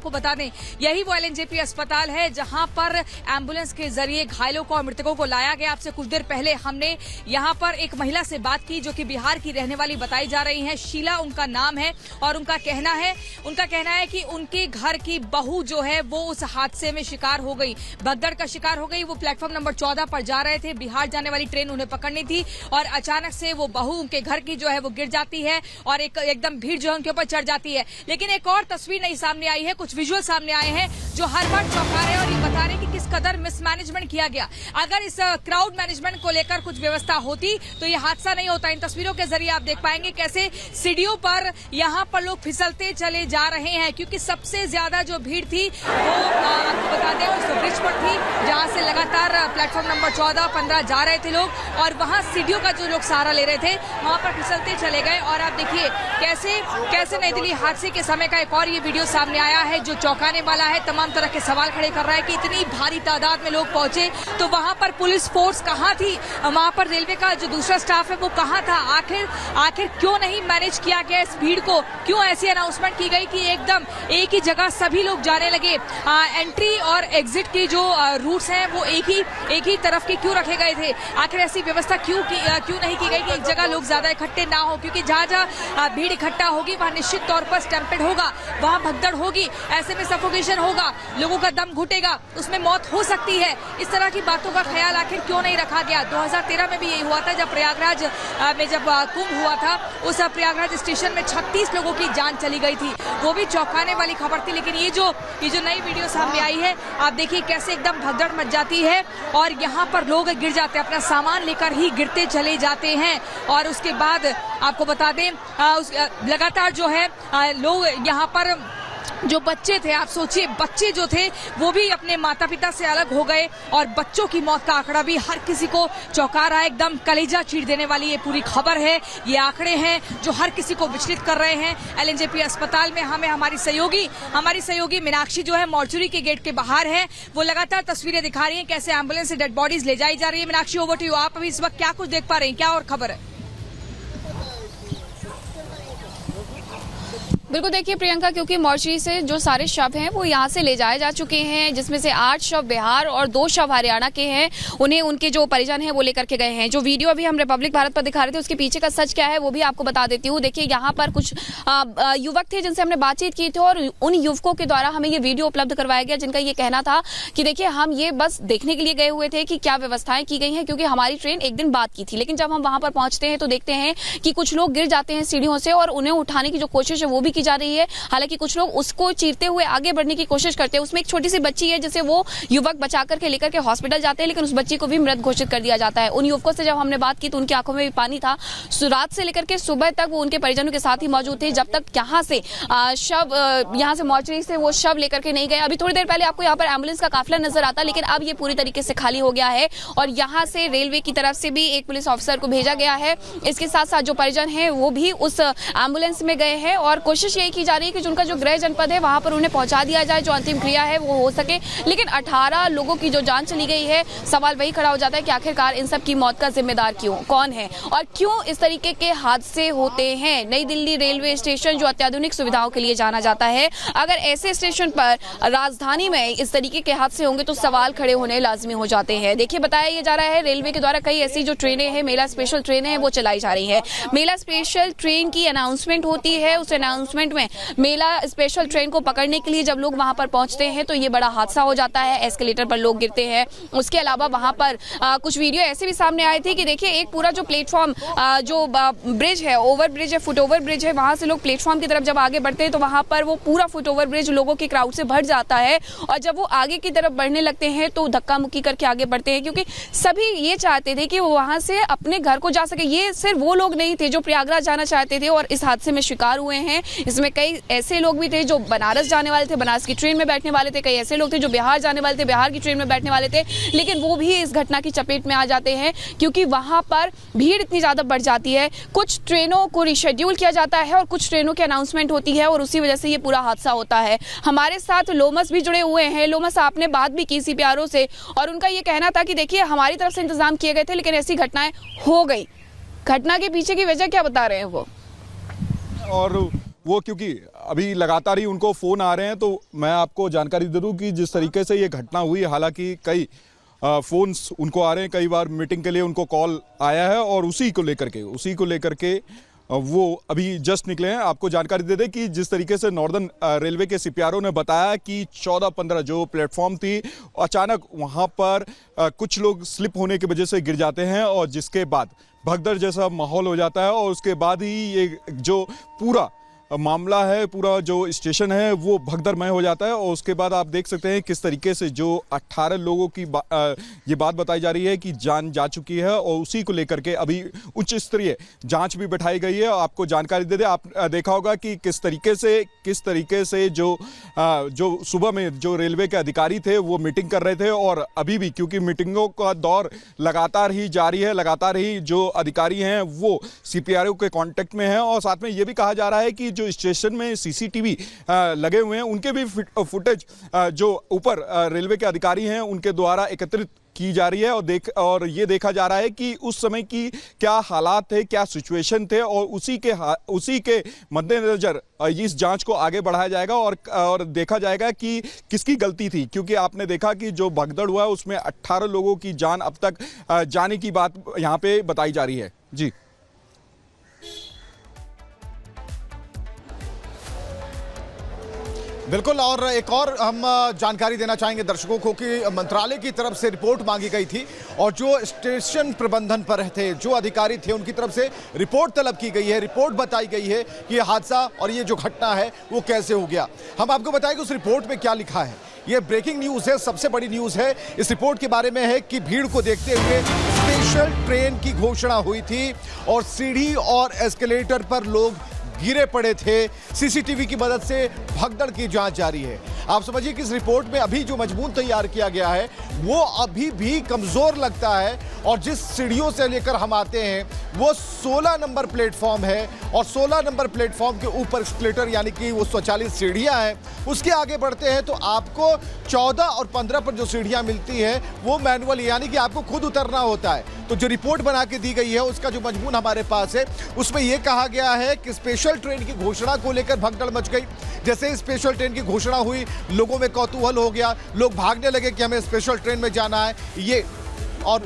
आपको बता दें यही वो एलएनजेपी अस्पताल है जहां पर एम्बुलेंस के जरिए घायलों को और मृतकों को लाया गया। आपसे कुछ देर पहले हमने यहां पर एक महिला से बात की जो कि बिहार की रहने वाली बताई जा रही है। शीला उनका नाम है और उनका कहना है कि उनके घर की बहू जो है वो उस हादसे में शिकार हो गई, भगदड़ का शिकार हो गई। वो प्लेटफॉर्म नंबर 14 पर जा रहे थे, बिहार जाने वाली ट्रेन उन्हें पकड़नी थी और अचानक से वो बहू उनके घर की जो है वो गिर जाती है और एकदम भीड़ जो है उनके ऊपर चढ़ जाती है। लेकिन एक और तस्वीर नई सामने आई है, कुछ विजुअल सामने आए हैं जो हर बार चौंका रहे हैं और ये बता रहे हैं कि किस कदर मिसमैनेजमेंट किया गया। अगर इस क्राउड मैनेजमेंट को लेकर कुछ व्यवस्था होती तो ये हादसा नहीं होता। इन तस्वीरों के जरिए आप देख पाएंगे कैसे सीढ़ियों पर यहाँ पर लोग फिसलते चले जा रहे हैं क्योंकि सबसे ज्यादा जो भीड़ थी वो आपको बता दें उस ब्रिज पर थी जहां से लगातार प्लेटफॉर्म नंबर 14, 15 जा रहे थे लोग और वहां सीढ़ियों का जो लोग सहारा ले रहे थे वहां पर फिसलते चले गए। और आप देखिए कैसे नई दिल्ली हादसे के समय का एक और ये वीडियो सामने आया है जो चौंकाने वाला है, तमाम तरह के सवाल खड़े कर रहा है कि इतनी भारी तादाद में लोग पहुंचे तो वहां पर पुलिस फोर्स कहां थी, वहां पर रेलवे का जो दूसरा स्टाफ है वो कहां था, आखिर क्यों नहीं मैनेज किया गया इस भीड़ को, क्यों ऐसी अनाउंसमेंट की गई कि एकदम एक ही जगह सभी लोग जाने लगे। एंट्री और एग्जिट की जो रूट्स हैं वो एक ही तरफ के क्यों रखे गए थे, आखिर ऐसी व्यवस्था क्यों नहीं की गई कि एक जगह लोग ज्यादा इकट्ठे ना हो, क्योंकि जहां भीड़ इकट्ठा होगी वहां निश्चित तौर पर स्टैम्पेड होगा, वहां भगदड़ होगी, ऐसे में सफोकेशन होगा, लोगों का दम घुटेगा, उसमें मौत हो सकती है। इस तरह की बातों का ख्याल आखिर क्यों नहीं रखा गया। 2013 में भी यही हुआ था जब प्रयागराज में जब कुंभ हुआ था, उस प्रयागराज स्टेशन में 36 लोगों की जान चली गई थी, वो भी चौंकाने वाली खबर थी। लेकिन ये जो नई वीडियो सामने आई है आप देखिए कैसे एकदम भगदड़ मच जाती है और यहाँ पर लोग गिर जाते हैं, अपना सामान लेकर ही गिरते चले जाते हैं। और उसके बाद आपको बता दें लगातार जो है लोग यहाँ पर जो बच्चे थे, आप सोचिए बच्चे जो थे वो भी अपने माता पिता से अलग हो गए और बच्चों की मौत का आंकड़ा भी हर किसी को चौंका रहा है। एकदम कलेजा चीर देने वाली ये पूरी खबर है, ये आंकड़े हैं जो हर किसी को विचलित कर रहे हैं। एलएनजेपी अस्पताल में हमें हमारी सहयोगी मीनाक्षी जो है मॉर्चुरी के गेट के बाहर है, वो लगातार तस्वीरें दिखा रही है कैसे एम्बुलेंस से डेड बॉडीज ले जाई जा रही है। Meenakshi, over to you. आप अभी इस वक्त क्या कुछ देख पा रहे हैं, क्या और खबर है? बिल्कुल देखिए प्रियंका, क्योंकि मॉर्चरी से जो सारे शव हैं वो यहाँ से ले जाए जा चुके हैं, जिसमें से 8 शव बिहार और 2 शव हरियाणा के हैं। उन्हें उनके जो परिजन हैं वो लेकर के गए हैं। जो वीडियो अभी हम रिपब्लिक भारत पर दिखा रहे थे उसके पीछे का सच क्या है वो भी आपको बता देती हूँ। देखिए यहाँ पर कुछ युवक थे जिनसे हमने बातचीत की थी और उन युवकों के द्वारा हमें ये वीडियो उपलब्ध करवाया गया जिनका ये कहना था कि देखिए हम ये बस देखने के लिए गए हुए थे कि क्या व्यवस्थाएं की गई हैं, क्योंकि हमारी ट्रेन एक दिन बाद की थी। लेकिन जब हम वहां पर पहुंचते हैं तो देखते हैं कि कुछ लोग गिर जाते हैं सीढ़ियों से और उन्हें उठाने की जो कोशिश है वो भी की जा रही है। हालांकि कुछ लोग उसको चीरते हुए आगे बढ़ने की कोशिश करते हैं। उसमें एक छोटी सी बच्ची है जिसे वो युवक बचा करके लेकर के हॉस्पिटल जाते हैं, लेकिन उस बच्ची को भी मृत घोषित कर दिया जाता है। उन युवकों से जब हमने बात की तो उनकी आंखों में भी पानी था। रात से लेकर के सुबह तक वो उनके परिजनों के साथ ही मौजूद थे जब तक यहाँ से यहाँ से मॉर्चरी से वो शव लेकर के नहीं गए। अभी थोड़ी देर पहले आपको यहाँ पर एम्बुलेंस का काफिला नजर आता, लेकिन अब ये पूरी तरीके से खाली हो गया है और यहाँ से रेलवे की तरफ से भी एक पुलिस ऑफिसर को भेजा गया है। इसके साथ साथ जो परिजन है वो भी उस एम्बुलेंस में गए हैं और कोशिश यही की जा रही है कि उनका जो गृह जनपद है वहां पर उन्हें पहुंचा दिया जाए, जो अंतिम क्रिया है वो हो सके। लेकिन 18 लोगों की जो जान चली गई है, सवाल वही खड़ा हो जाता है कि आखिरकार इन सब की मौत का जिम्मेदार कौन है और क्यों इस तरीके के हादसे होते हैं। नई दिल्ली रेलवे स्टेशन जो अत्याधुनिक सुविधाओं के लिए जाना जाता है, अगर ऐसे स्टेशन पर राजधानी में इस तरीके के हादसे होंगे तो सवाल खड़े होने लाजमी हो जाते हैं। देखिए बताया ये जा रहा है रेलवे के द्वारा कई ऐसी जो ट्रेनें हैं, मेला स्पेशल ट्रेनें हैं, वो चलाई जा रही है। मेला स्पेशल ट्रेन की अनाउंसमेंट होती है, उस अनाउंसमेंट में मेला स्पेशल ट्रेन को पकड़ने के लिए जब लोग वहां पर पहुंचते हैं तो ये बड़ा हादसा हो जाता है, एस्केलेटर पर लोग गिरते हैं। उसके अलावा वहां पर कुछ वीडियो ऐसे भी सामने आए थे कि देखिए एक पूरा जो प्लेटफॉर्म जो ब्रिज है, ओवर ब्रिज है, फुट ओवर ब्रिज है, वहां से लोग प्लेटफॉर्म की तरफ जब आगे बढ़ते हैं तो वहां पर वो पूरा फुट ओवर ब्रिज लोगों के क्राउड से भर जाता है और जब वो आगे की तरफ बढ़ने लगते हैं तो धक्का मुक्की करके आगे बढ़ते हैं, क्योंकि सभी ये चाहते थे कि वो वहां से अपने घर को जा सके। ये सिर्फ वो लोग नहीं थे जो प्रयागराज जाना चाहते थे और इस हादसे में शिकार हुए हैं। इसमें कई ऐसे लोग भी थे जो बनारस जाने वाले थे, बनारस की ट्रेन में बैठने वाले थे, कई ऐसे लोग थे जो बिहार जाने वाले थे, बिहार की ट्रेन में बैठने वाले थे, लेकिन वो भी इस घटना की चपेट में आ जाते हैं क्योंकि वहां पर भीड़ इतनी ज्यादा बढ़ जाती है। कुछ ट्रेनों को रिशेड्यूल किया जाता है और कुछ ट्रेनों की अनाउंसमेंट होती है और उसी वजह से ये पूरा हादसा होता है। हमारे साथ लोमस भी जुड़े हुए हैं। लोमस, आपने बात भी की सीपीआरओ से और उनका ये कहना था कि देखिए हमारी तरफ से इंतजाम किए गए थे लेकिन ऐसी घटनाएं हो गई। घटना के पीछे की वजह क्या बता रहे हैं वो? और वो क्योंकि अभी लगातार ही उनको फ़ोन आ रहे हैं, तो मैं आपको जानकारी दे दूं कि जिस तरीके से ये घटना हुई, हालांकि कई फ़ोन्स उनको आ रहे हैं, कई बार मीटिंग के लिए उनको कॉल आया है और उसी को लेकर के वो अभी जस्ट निकले हैं। आपको जानकारी दे दें कि जिस तरीके से नॉर्दर्न रेलवे के सीपीआरओ ने बताया कि 14-15 जो प्लेटफॉर्म थी, अचानक वहाँ पर कुछ लोग स्लिप होने की वजह से गिर जाते हैं और जिसके बाद भगदड़ जैसा माहौल हो जाता है और उसके बाद ही ये जो पूरा मामला है, पूरा जो स्टेशन है वो भगदड़मय हो जाता है। और उसके बाद आप देख सकते हैं किस तरीके से जो 18 लोगों की ये बात बताई जा रही है कि जान जा चुकी है और उसी को लेकर के अभी उच्च स्तरीय जांच भी बैठाई गई है। आपको जानकारी दे दें, आप देखा होगा कि किस तरीके से जो सुबह में जो रेलवे के अधिकारी थे वो मीटिंग कर रहे थे और अभी भी क्योंकि मीटिंगों का दौर लगातार ही जारी है, लगातार ही जो अधिकारी हैं वो सीपीआरओ के कांटेक्ट में हैं और साथ में ये भी कहा जा रहा है कि जो स्टेशन में सीसीटीवी लगे हुए हैं उनके भी फुटेज जो ऊपर रेलवे के अधिकारी हैं उनके द्वारा एकत्रित की जा रही है और ये देखा जा रहा है कि उस समय की क्या हालात थे, क्या सिचुएशन थे और उसी के मद्देनजर इस जांच को आगे बढ़ाया जाएगा और देखा जाएगा कि किसकी गलती थी। क्योंकि आपने देखा कि जो भगदड़ हुआ उसमें 18 लोगों की जान अब तक जाने की बात यहाँ पे बताई जा रही है। जी बिल्कुल। और एक और हम जानकारी देना चाहेंगे दर्शकों को कि मंत्रालय की तरफ से रिपोर्ट मांगी गई थी और जो स्टेशन प्रबंधन पर थे, जो अधिकारी थे, उनकी तरफ से रिपोर्ट तलब की गई है। रिपोर्ट बताई गई है कि यह हादसा और ये जो घटना है वो कैसे हो गया। हम आपको बताएं कि उस रिपोर्ट में क्या लिखा है। ये ब्रेकिंग न्यूज़ है, सबसे बड़ी न्यूज़ है इस रिपोर्ट के बारे में है कि भीड़ को देखते हुए स्पेशल ट्रेन की घोषणा हुई थी और सीढ़ी और एस्केलेटर पर लोग गिरे पड़े थे। सीसीटीवी की मदद से भगदड़ की जांच जारी है। आप समझिए कि इस रिपोर्ट में अभी जो मजमून तैयार किया गया है वो अभी भी कमजोर लगता है और जिस सीढ़ियों से लेकर हम आते हैं वो 16 नंबर प्लेटफॉर्म है और 16 नंबर प्लेटफॉर्म के ऊपर एस्केलेटर यानी कि वो स्वचालित सीढ़ियां हैं। उसके आगे बढ़ते हैं तो आपको 14 और 15 पर जो सीढ़ियां मिलती है वो मैनुअल यानी कि आपको खुद उतरना होता है। तो जो रिपोर्ट बना के दी गई है उसका जो मजमून हमारे पास है उसमें यह कहा गया है कि स्पेशल ट्रेन की घोषणा को लेकर भगदड़ मच गई। जैसे स्पेशल ट्रेन की घोषणा हुई लोगों में कौतूहल हो गया, लोग भागने लगे कि हमें स्पेशल ट्रेन में जाना है। ये और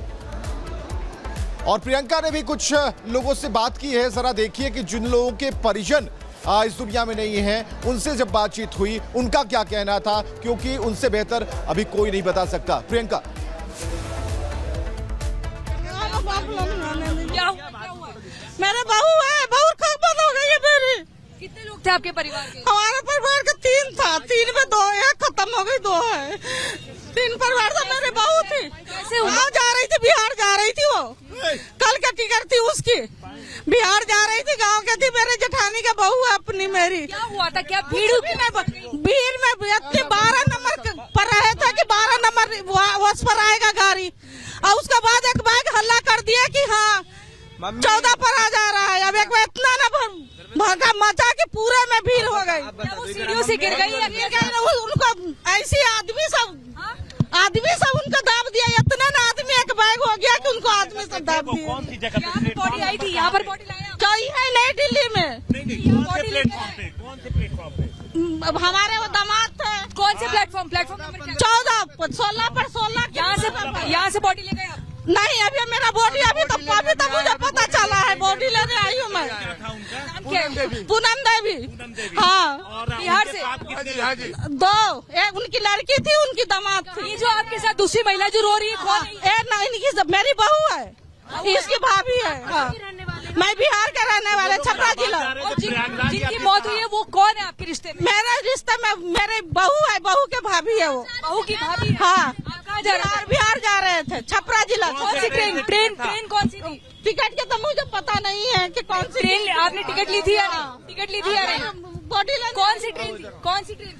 प्रियंका ने भी कुछ लोगों से बात की है। जरा देखिए कि जिन लोगों के परिजन इस दुनिया में नहीं है उनसे जब बातचीत हुई उनका क्या कहना था, क्योंकि उनसे बेहतर अभी कोई नहीं बता सकता। प्रियंका, मेरा बहू है, बहू कब बंद हो गई है मेरी। कितने लोग थे आपके परिवार के? हमारे परिवार का 3 था, 3 में 2 है, खत्म हो गई 2 है। 3 परिवार था, मेरी बहू थी। कैसे वहाँ जा रही थी, बिहार जा रही थी। वो कल का टिकट थी उसकी, बिहार जा रही थी, गाँव के थी। मेरे जेठानी का बहू है अपनी मेरी। क्या हुआ था? क्या भीड़ में 12 नंबर पर रहे था कि 12 नंबर बस पर आएगा गाड़ी और उसके बाद एक बैग हल्ला कर दिया कि हाँ 14 पर आ जा रहा है। अब एक इतना ना भागा मचा के पूरे में भीड़ हो गई। वो सीढ़ियों से गिर गई? उनको ऐसे आदमी सब उनको दाब दिया। इतना ना आदमी एक बैग हो गया कि उनको आदमी सब दाब दिया। कौन सी जगह पे बॉडी आई थी? यहाँ पर बॉडी लाया कहीं है नई दिल्ली में। कौन से प्लेटफॉर्म पे? हमारे वो दामाद थे। कौन से प्लेटफॉर्म नंबर क्या? 14 16 पर 16 यहाँ से बॉडी ले गए आप? नहीं, अभी मेरा बॉडी अभी तो मुझे पता चला है। बॉडी लेने आई हूँ मैं। पूनम देवी। हाँ, बिहार से। 2 एक उनकी लड़की थी, उनकी दामाद थी। ये जो आपके साथ दूसरी महिला जो रो रही है कौन है? इनकी मेरी बहू है, इसकी भाभी है। हाँ, मैं बिहार का रहने वाले, छपरा जिला। और जिनकी मौत हुई है वो कौन है आपके रिश्ते में? मेरे रिश्ते में मेरे बहू है, बहू के भाभी है वो। बहू की भाभी? हाँ, कहाँ बिहार जा रहे थे, छपरा जिला। कौन सी ट्रेन कौन सी थी? टिकट के तो मुझे पता नहीं है कि कौन सी ट्रेन। आपने टिकट ली थी या नहीं? टिकट ली थी या नहीं? बॉडी कौन सी ट्रेन थी? कौन सी ट्रेन?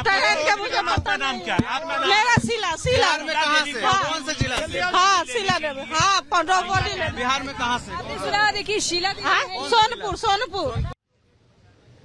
ट्रेन का मुझे पता नाम क्या है? मेरा सिला में कहाँ से? कौन से जिला से? हाँ, सिला देवी। हाँ, 15 बॉडी। बिहार में कहाँ से? आपने सुना? देखिए शीला देवी है। सोनपुर।